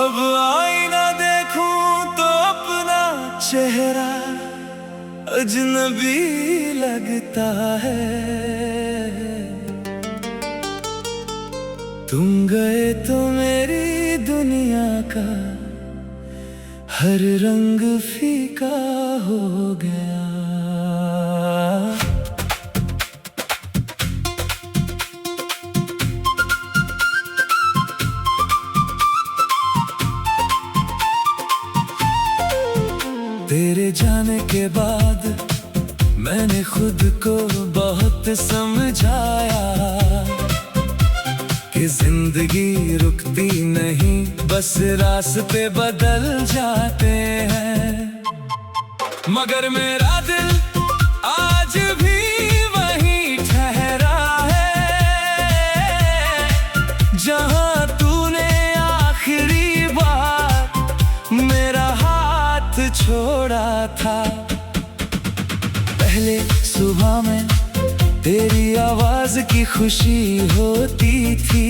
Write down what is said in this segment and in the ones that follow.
अब आईना देखूं तो अपना चेहरा अजनबी लगता है। तुम गए तो मेरी दुनिया का हर रंग फीका हो गया। तेरे जाने के बाद मैंने खुद को बहुत समझाया कि जिंदगी रुकती नहीं, बस रास्ते बदल जाते हैं। मगर मेरा दिल आज भी वहीं ठहरा है जहां तूने आखिरी बार मेरा हाथ छोड़ा था। पहले सुबह में तेरी आवाज की खुशी होती थी,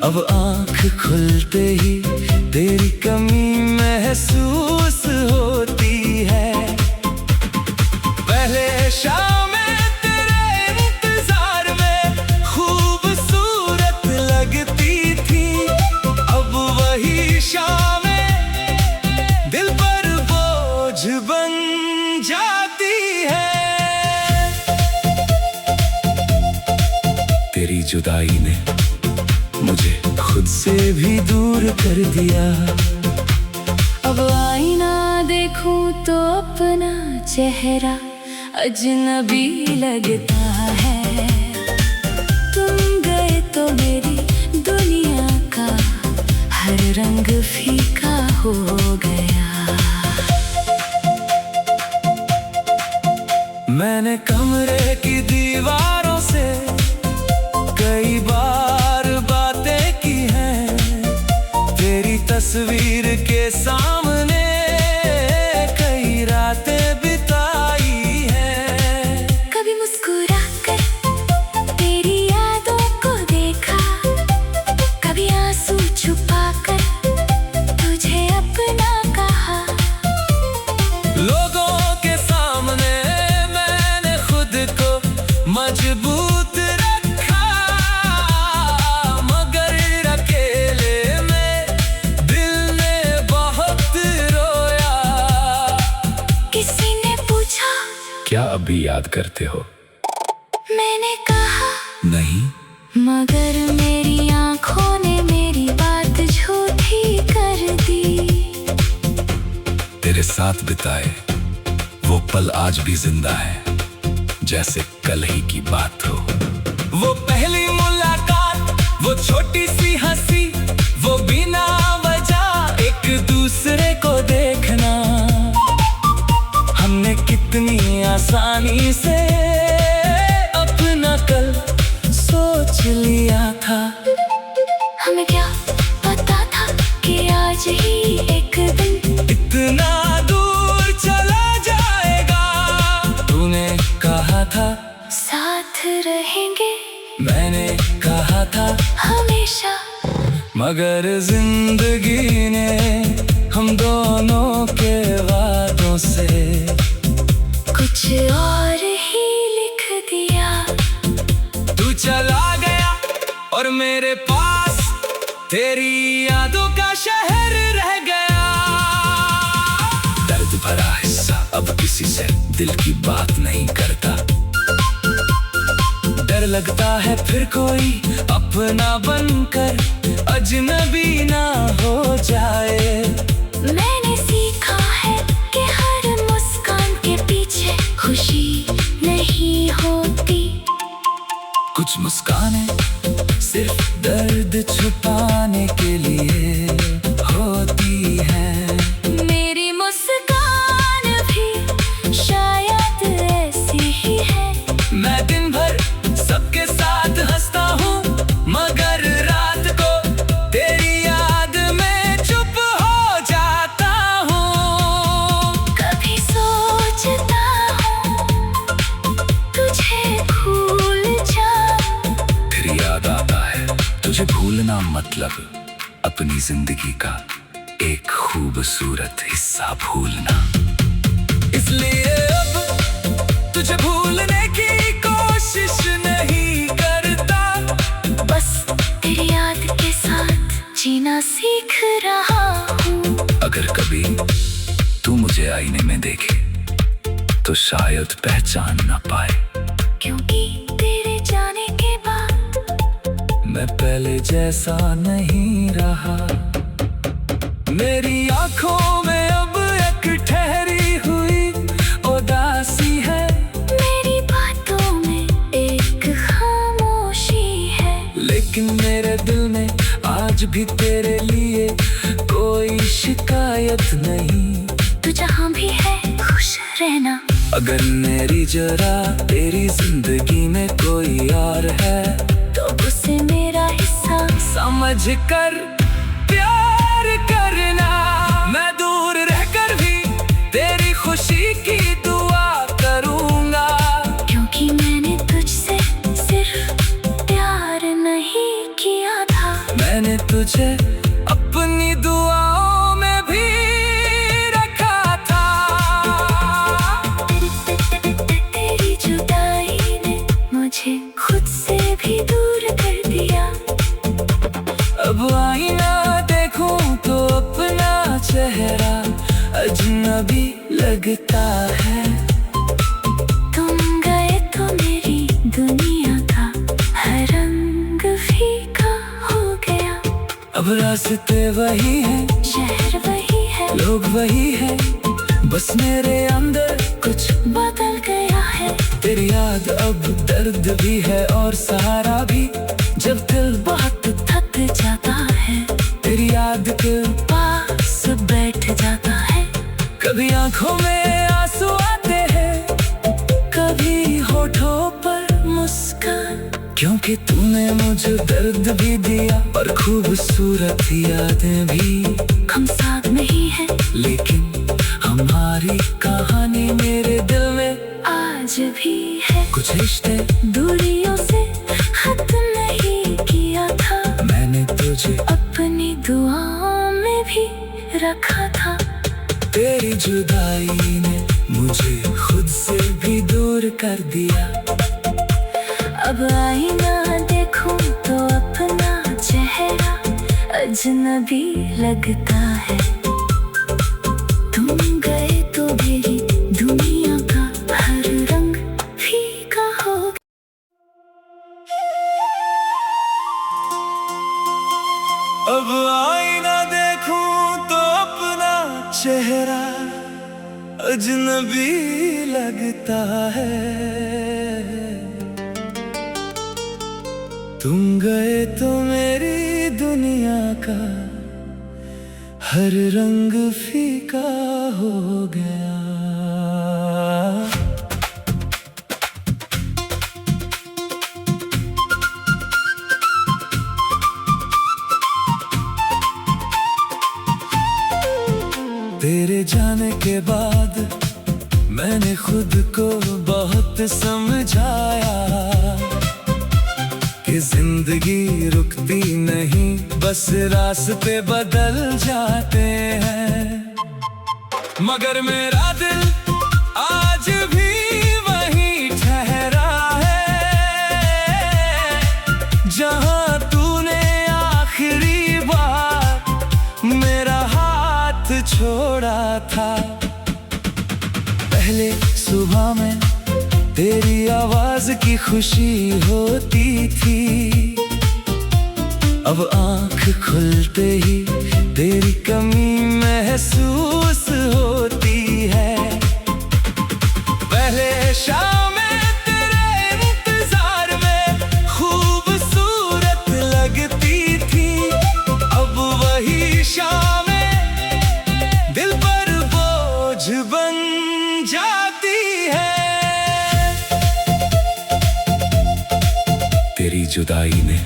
अब आंख खुलते ही तेरी कमी महसूस होती है। पहले शामें तेरे इंतजार में खूबसूरत लगती थी, अब वही शामें दिल पर बोझ बन जाती है। तेरी जुदाई ने मुझे खुद से भी दूर कर दिया। अब आईना देखूं तो अपना चेहरा अजनबी लगता है। तुम गए तो मेरी दुनिया का हर रंग फीका हो गया। मैंने कमरे की दीवारों से कई बार बातें की हैं, तेरी तस्वीर के सामने कई रातें बिताई हैं। कभी मुस्कुरा कर तेरी यादों को देखा, कभी आंसू छुपा कर तुझे अपना कहा। लोगों के सामने मैंने खुद को मजबूत रखा, मगर अकेले में दिल ने बहुत रोया। किसी ने पूछा क्या अभी याद करते हो? मैंने कहा नहीं, मगर मेरी आंखों ने मेरी बात झूठी कर दी। तेरे साथ बिताए वो पल आज भी जिंदा है, जैसे कल ही की बात हो। वो पहली मुलाकात, वो छोटी सी हंसी, वो बिना वजह एक दूसरे को देखना, हमने कितनी आसानी से अपना कल सोच लिया था। हमें क्या पता था कि आज ही एक दिन इतना दूर चला जाएगा। तूने कहा था साथ रहेंगे, मैंने कहा था हमेशा। मगर जिंदगी ने हम दोनों के वादों से कुछ और ही लिख दिया। तू चला गया और मेरे पास तेरी यादों का शहर रह गया। दर्द भरा हिस्सा अब किसी से दिल की बात नहीं करता। डर लगता है फिर कोई अपना बनकर अजनबी ना हो जाए। मैंने सीखा है कि हर मुस्कान के पीछे खुशी नहीं होती। कुछ मुस्कानें सिर्फ दर्द छुपाने के लिए होती है। मेरी मुस्कान भी शायद ऐसी ही है। मैं दिन भर सबके साथ हंसता हूँ, मगर रात को तेरी याद में चुप हो जाता हूँ। कभी सोचता हूँ तुझे भूल जाऊं, फिर याद आता है तुझे भूलना मतलब अब अपनी जिंदगी का एक खूबसूरत हिस्सा भूलना। इसलिए अब तुझे भूलने की कोशिश नहीं करता, बस तेरी याद के साथ जीना सीख रहा हूँ। अगर कभी तू मुझे आईने में देखे तो शायद पहचान ना पाए, क्योंकि तेरे जाने के बाद मैं पहले जैसा नहीं रहा। मेरी आंखों में अब एक ठहरी हुई उदासी है, मेरी बातों में एक खामोशी है, लेकिन मेरे दिल में आज भी तेरे लिए कोई शिकायत नहीं। तू जहाँ भी है खुश रहना। अगर मेरी जरा तेरी जिंदगी में कोई और है तो उसे मेरा हिस्सा समझ कर प्यार करना। मैं दूर रहकर भी तेरी खुशी की दुआ करूंगा, क्योंकि मैंने तुझसे सिर्फ प्यार नहीं किया था, मैंने तुझे अपनी दुआओं में भी रखा था। तेरी जुदाई ने मुझे खुद से भी दूर कर दिया। अब आईना देखूं तो अपना चेहरा अजनबी लगता है। तुम गए तो मेरी दुनिया का हर रंग फीका हो गया। अब रास्ते वही हैं, शहर वही है, लोग वही हैं, बस मेरे अंदर कुछ बदल गया है। तेरी याद अब दर्द भी है और सहारा भी, जब दिल बहुत थक जाता है, तेरी याद के पास बैठ जाता है। कभी आंखों में आंसू आते हैं, कभी होठों पर मुस्कान, क्योंकि तूने मुझे दर्द भी दिया और खूबसूरत यादें भी। हम साथ में ही हैं, लेकिन हमारी कहानी मेरे दिल में आज भी है। कुछ रिश्ते दूरियों से खत्म नहीं किया था, मैंने तुझे अपनी दुआओं में भी रखा था। तेरी जुदाई ने मुझे खुद से भी दूर कर दिया। अब आईना देखूं तो अपना चेहरा अजनबी लगता है। तुम गए तो मेरी दुनिया का हर रंग फीका हो गया। अब आईना देखूं तो अपना चेहरा अजनबी लगता है। तुम गए तो मेरी दुनिया का हर रंग फीका हो गया। तेरे जाने के बाद मैंने खुद को बहुत समझाया कि जिंदगी रुकती नहीं, बस रास्ते बदल जाते हैं। मगर मेरा दिल आज भी वहीं ठहरा है, जहां तूने आखिरी बार मेरा हाथ छोड़ा था। पहले सुबह में तेरी आवाज की खुशी होती थी, अब आंख खुलते ही तेरी कमी महसूस होती है। पहले शामें तेरे इंतजार में खूबसूरत लगती थी, अब वही शामें दिल पर बोझ बन जाती है। तेरी जुदाई ने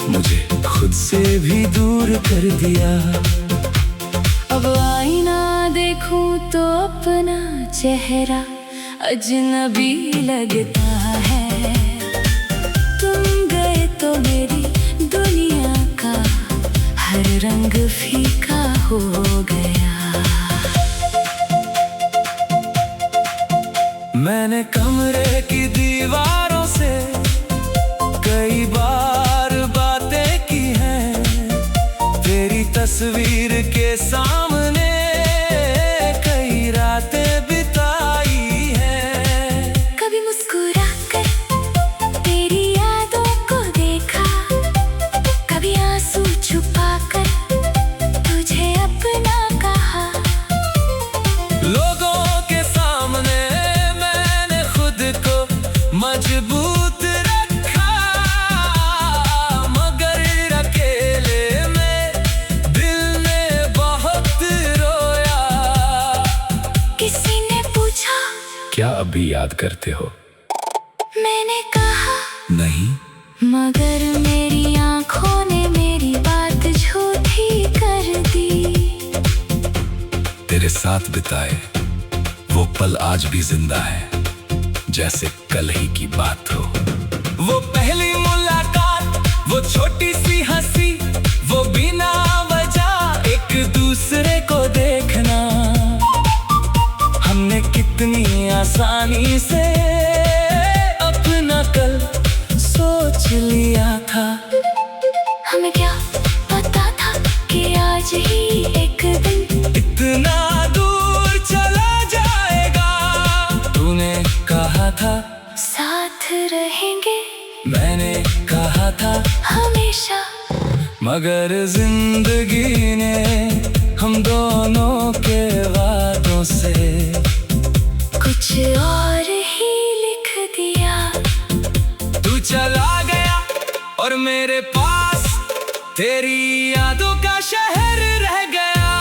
मुझे खुद से भी दूर कर दिया। अब आईना देखूं तो अपना चेहरा अजनबी लगता है। तुम गए तो मेरी दुनिया का हर अब भी याद करते हो? मैंने कहा नहीं, मगर मेरी आंखों ने मेरी बात झूठी कर दी। तेरे साथ बिताए वो पल आज भी जिंदा है, जैसे कल ही की बात हो। वो पहली मुलाकात, वो छोटी सी हंसी, वो बिना वजह एक दूसरे को देखना, हमने कितनी आसानी से अपना कल सोच लिया था। हमें क्या पता था कि आज ही एक दिन इतना दूर चला जाएगा। तूने कहा था साथ रहेंगे, मैंने कहा था हमेशा, मगर जिंदगी ने हम दोनों के वादों से कुछ और ही लिख दिया। तू चला गया और मेरे पास तेरी यादों का शहर रह गया।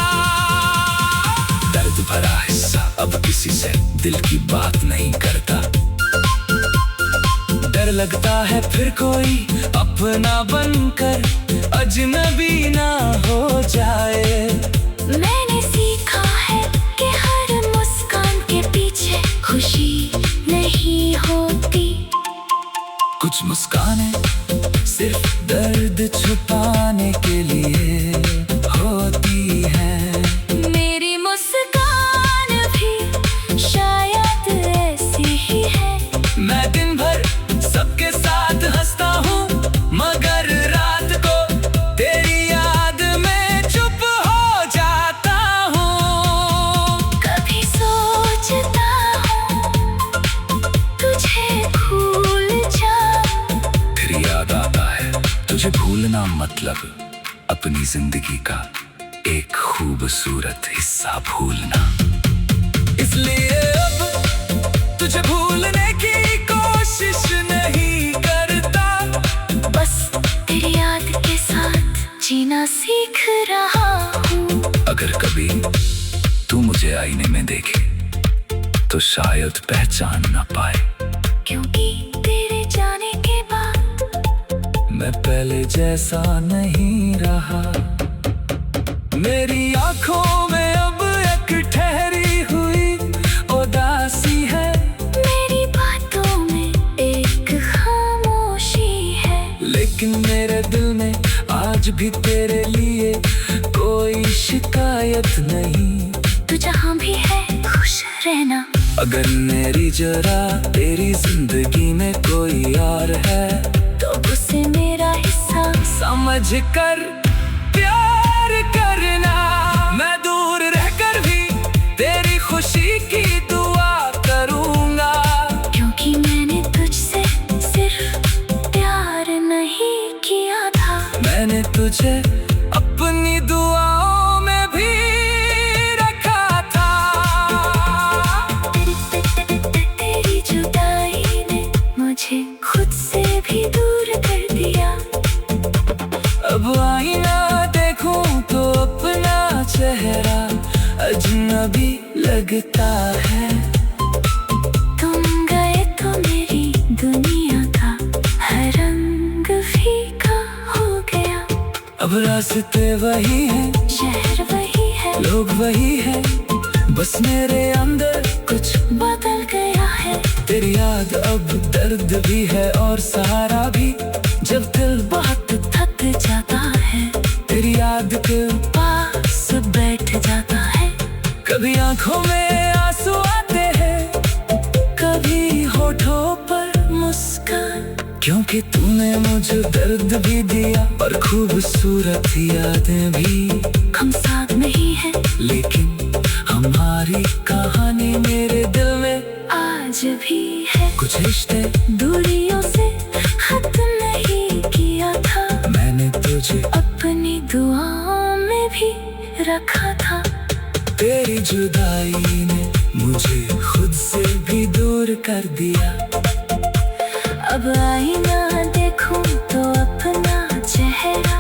दर्द भरा हिस्सा अब किसी से दिल की बात नहीं करता। डर लगता है फिर कोई अपना बनकर अजनबी ना हो जाए। मैंने सीखा है कि हर मुस्कान के पीछे खुशी नहीं होती। कुछ मुस्कानें सिर्फ दर्द छुपाने के लिए होती हैं। मेरी मुस्कान भी शायद ऐसी ही है। मैं दिन भर सबके साथ हंसता हूँ, मगर रात को तेरी याद में चुप हो जाता हूँ। कभी सोचता हूँ तुझे भूल जाऊं। तेरी याद आता है, तुझे भूलना मतलब अपनी जिंदगी का एक खूबसूरत हिस्सा भूलना। इसलिए अब तुझे भूलने की कोशिश नहीं करता। बस तेरी याद के साथ जीना सीख रहा हूँ। अगर कभी तू मुझे आईने में देखे तो शायद पहचान ना पाए, क्योंकि तेरे जाने के बाद मैं पहले जैसा नहीं रहा। मेरी आंखों में अब एक ठहरी हुई उदासी है। मेरी बातों में एक खामोशी है। लेकिन मेरे दिल में आज भी तेरे लिए कोई शिकायत नहीं। तू जहाँ भी है खुश रहना। अगर मेरी जरा तेरी जिंदगी में कोई और है तो उसे मेरा हिस्सा समझ कर प्यार करना। मैं दूर रहकर भी तेरी खुशी की दुआ करूंगा, क्योंकि मैंने तुझसे सिर्फ प्यार नहीं किया था। मैंने तुझे अपनी दुआओं में भी रखा था। तेरी जुदाई ने मुझे खुद से भी दूर कर दिया। अब आईना देखूं तो अपना चेहरा अजनबी लगता है। तुम गए तो मेरी दुनिया का हर रंग फीका हो गया। अब रास्ते वही हैं, शहर वही है, लोग वही हैं, बस मेरे अंदर कुछ बदल गया है। तेरी याद अब दर्द भी है और सहारा भी। जब दिल बहुत थक जाता है, तेरी याद के पास बैठ जाता है। कभी आंखों में आंसू आते हैं, कभी होठों पर मुस्कान, क्योंकि तूने मुझे दर्द भी दिया और खूबसूरत यादें भी। हम साथ नहीं हैं, लेकिन हमारी कहानी मेरे दिल में आज भी है। कुछ रिश्ते दूरियों से खत्म नहीं किया था। मैंने तुझे अपनी दुआओं में भी रखा था। तेरी जुदाई ने मुझे खुद से भी दूर कर दिया। अब आईना देखूं तो अपना चेहरा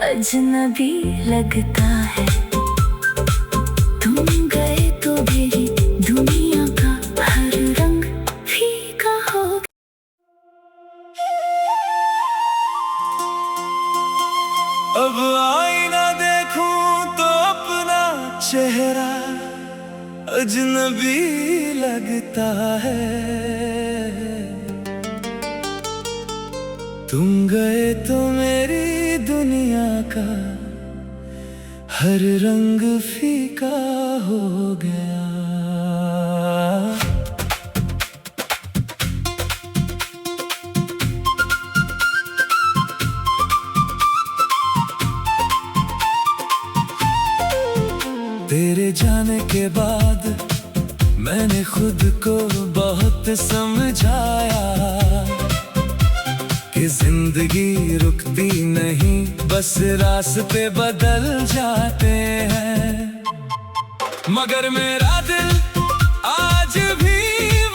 अजनबी लगता है। तुम गए तो मेरी दुनिया का हर रंग अब आईना देखूं तो अपना चेहरा अजनबी लगता है। तुम गए तो मेरी दुनिया का हर रंग फीका हो गया। तेरे जाने के बाद मैंने खुद को बहुत समझाया कि जिंदगी रुकती नहीं, बस रास्ते बदल जाते हैं। मगर मेरा दिल आज भी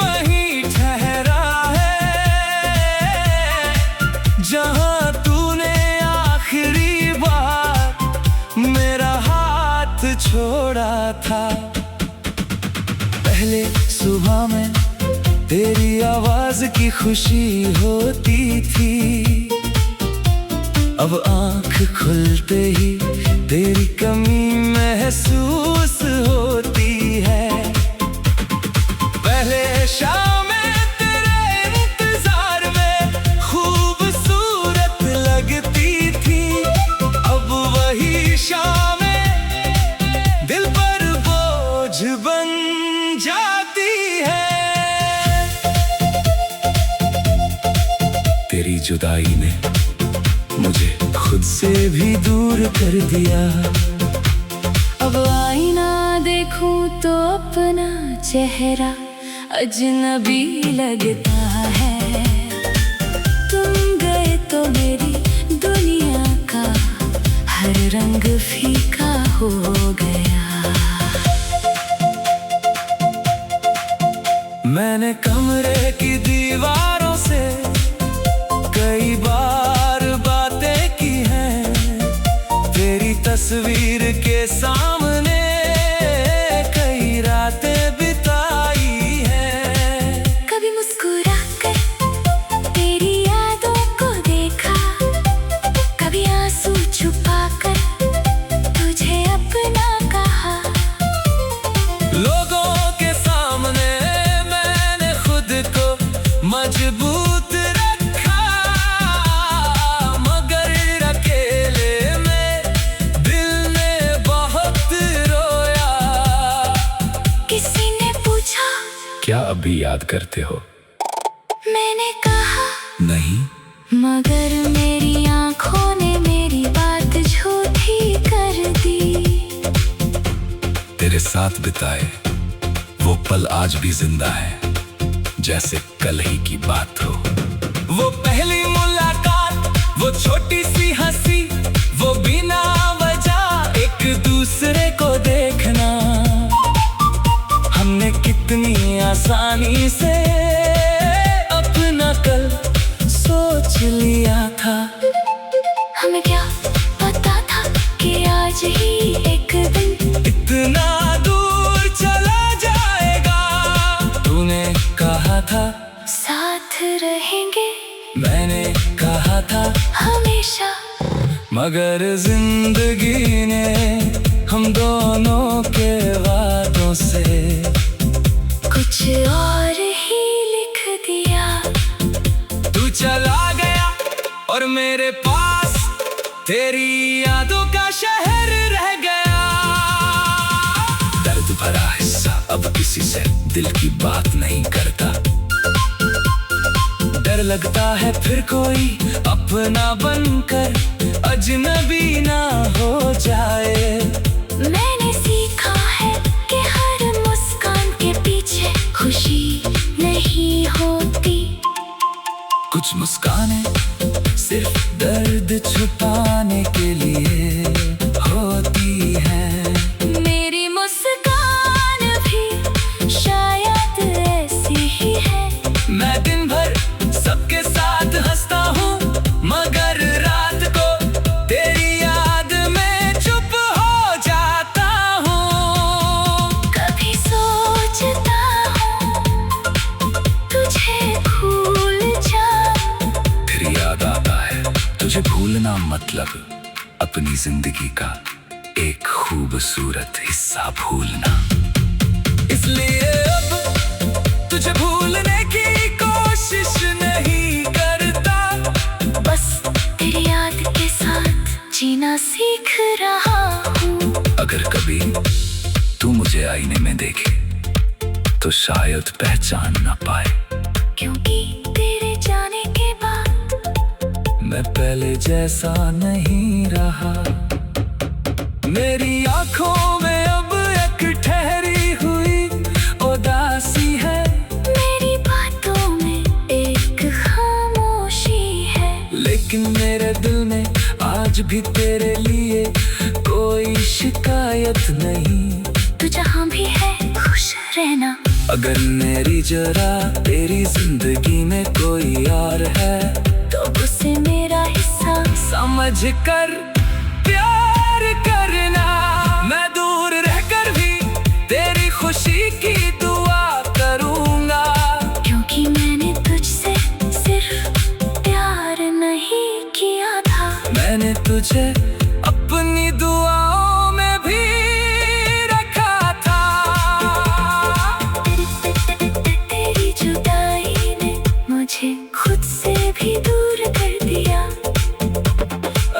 वहीं ठहरा है जहां तूने आखिरी बार मेरा हाथ छोड़ा था। पहले सुबह में तेरी आवाज की खुशी होती थी, अब आंख खुलते ही तेरी कमी महसूस होती है। पहले शामें तेरे इंतजार में खूबसूरत लगती थी, अब वही शामें दिल पर बोझ बन जाती है। तेरी जुदाई ने मुझे खुद से भी दूर कर दिया। अब आईना देखूं तो अपना चेहरा अजनबी लगता है। तुम गए तो मेरी दुनिया का हर रंग फीका हो गया। मैंने कमरे की दीवारों से कई बार बातें की हैं, तेरी तस्वीर के सामने कई रातें बिताई हैं। कभी मुस्कुरा कर तेरी यादों को देखा, कभी आंसू छुपा कर तुझे अपना कहा। लोगों के सामने मैंने खुद को मजबूत रखा, मगर अकेले में दिल ने बहुत रोया। किसी ने पूछा क्या अभी याद करते हो? मैंने कहा नहीं, मगर मेरी आंखों ने मेरी बात झूठी कर दी। तेरे साथ बिताए वो पल आज भी जिंदा है, जैसे कल ही की बात हो। वो पहली मुलाकात, वो छोटी सी हंसी, वो बिना वजह एक दूसरे को देखना, हमने कितनी आसानी से अपना कल सोच लिया था। हमें क्या पता था कि आज ही एक दिन इतना दूर चला जाएगा। तूने कहा था साथ रहेंगे, मैंने कहा था हमेशा, मगर जिंदगी ने हम दोनों के वादों से कुछ और ही लिख दिया। तू चला गया और मेरे पास तेरी यादों का शहर रह गया। दर्द भरा हिस्सा अब किसी से दिल की बात नहीं करता। डर लगता है फिर कोई अपना बनकर अजनबी ना हो जाए। मैंने सीखा है कि हर मुस्कान के पीछे खुशी नहीं होती। कुछ मुस्कानें सिर्फ दर्द छुपाने के लिए होती हैं। मेरी मुस्कान भी शायद ऐसी ही है। मैं दिन भर सबके साथ हंसता हूँ, मगर रात को तेरी याद में चुप हो जाता हूँ। कभी सोचता हूँ तुझे भूल जाऊं, फिर याद आता है तुझे भूलना मतलब अपनी जिंदगी का एक खूबसूरत हिस्सा भूलना। इसलिए अब तुझे भूलने की कोशिश नहीं करता, बस तेरी याद के साथ जीना सीख रहा हूँ। अगर कभी तू मुझे आईने में देखे तो शायद पहचान ना पाए, क्योंकि तेरे जाने के बाद मैं पहले जैसा नहीं रहा। मेरी आंखों में अब एक ठहरी हुई उदासी है, मेरी बातों में एक खामोशी है, लेकिन मेरे दिल में आज भी तेरे लिए कोई शिकायत नहीं। तू जहाँ भी है खुश रहना। अगर मेरी जरा तेरी जिंदगी में कोई और है तो उसे मेरा हिस्सा समझ कर प्यार करना। मैं दूर रहकर भी तेरी खुशी की दुआ करूंगा, क्योंकि मैंने तुझसे सिर्फ प्यार नहीं किया था, मैंने तुझे अपनी दुआओं में भी रखा था। तेरी जुदाई ने मुझे खुद से भी दूर कर दिया।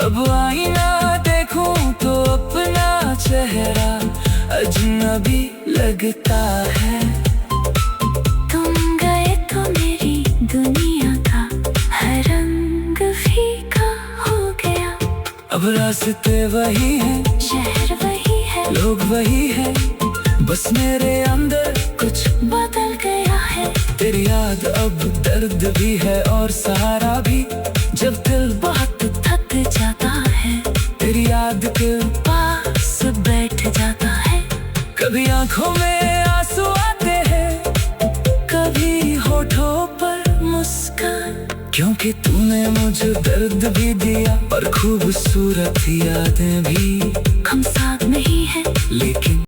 अब आईना देखूं तो अपना चेहरा अजनबी लगता है। तुम गए तो मेरी दुनिया का हर रंग फीका हो गया। अब रास्ते वही हैं, शहर वही है, लोग वही है, बस मेरे अंदर कुछ बदल गया है। तेरी याद अब दर्द भी है और सहारा भी, जब दिल बहुत थक जाता है, तेरी याद के पास बैठ जाता है। कभी आंखों में आंसू आते हैं, कभी होठों पर मुस्कान, क्योंकि तूने मुझे दर्द भी दिया और खूबसूरत यादें भी। हम साथ नहीं हैं, लेकिन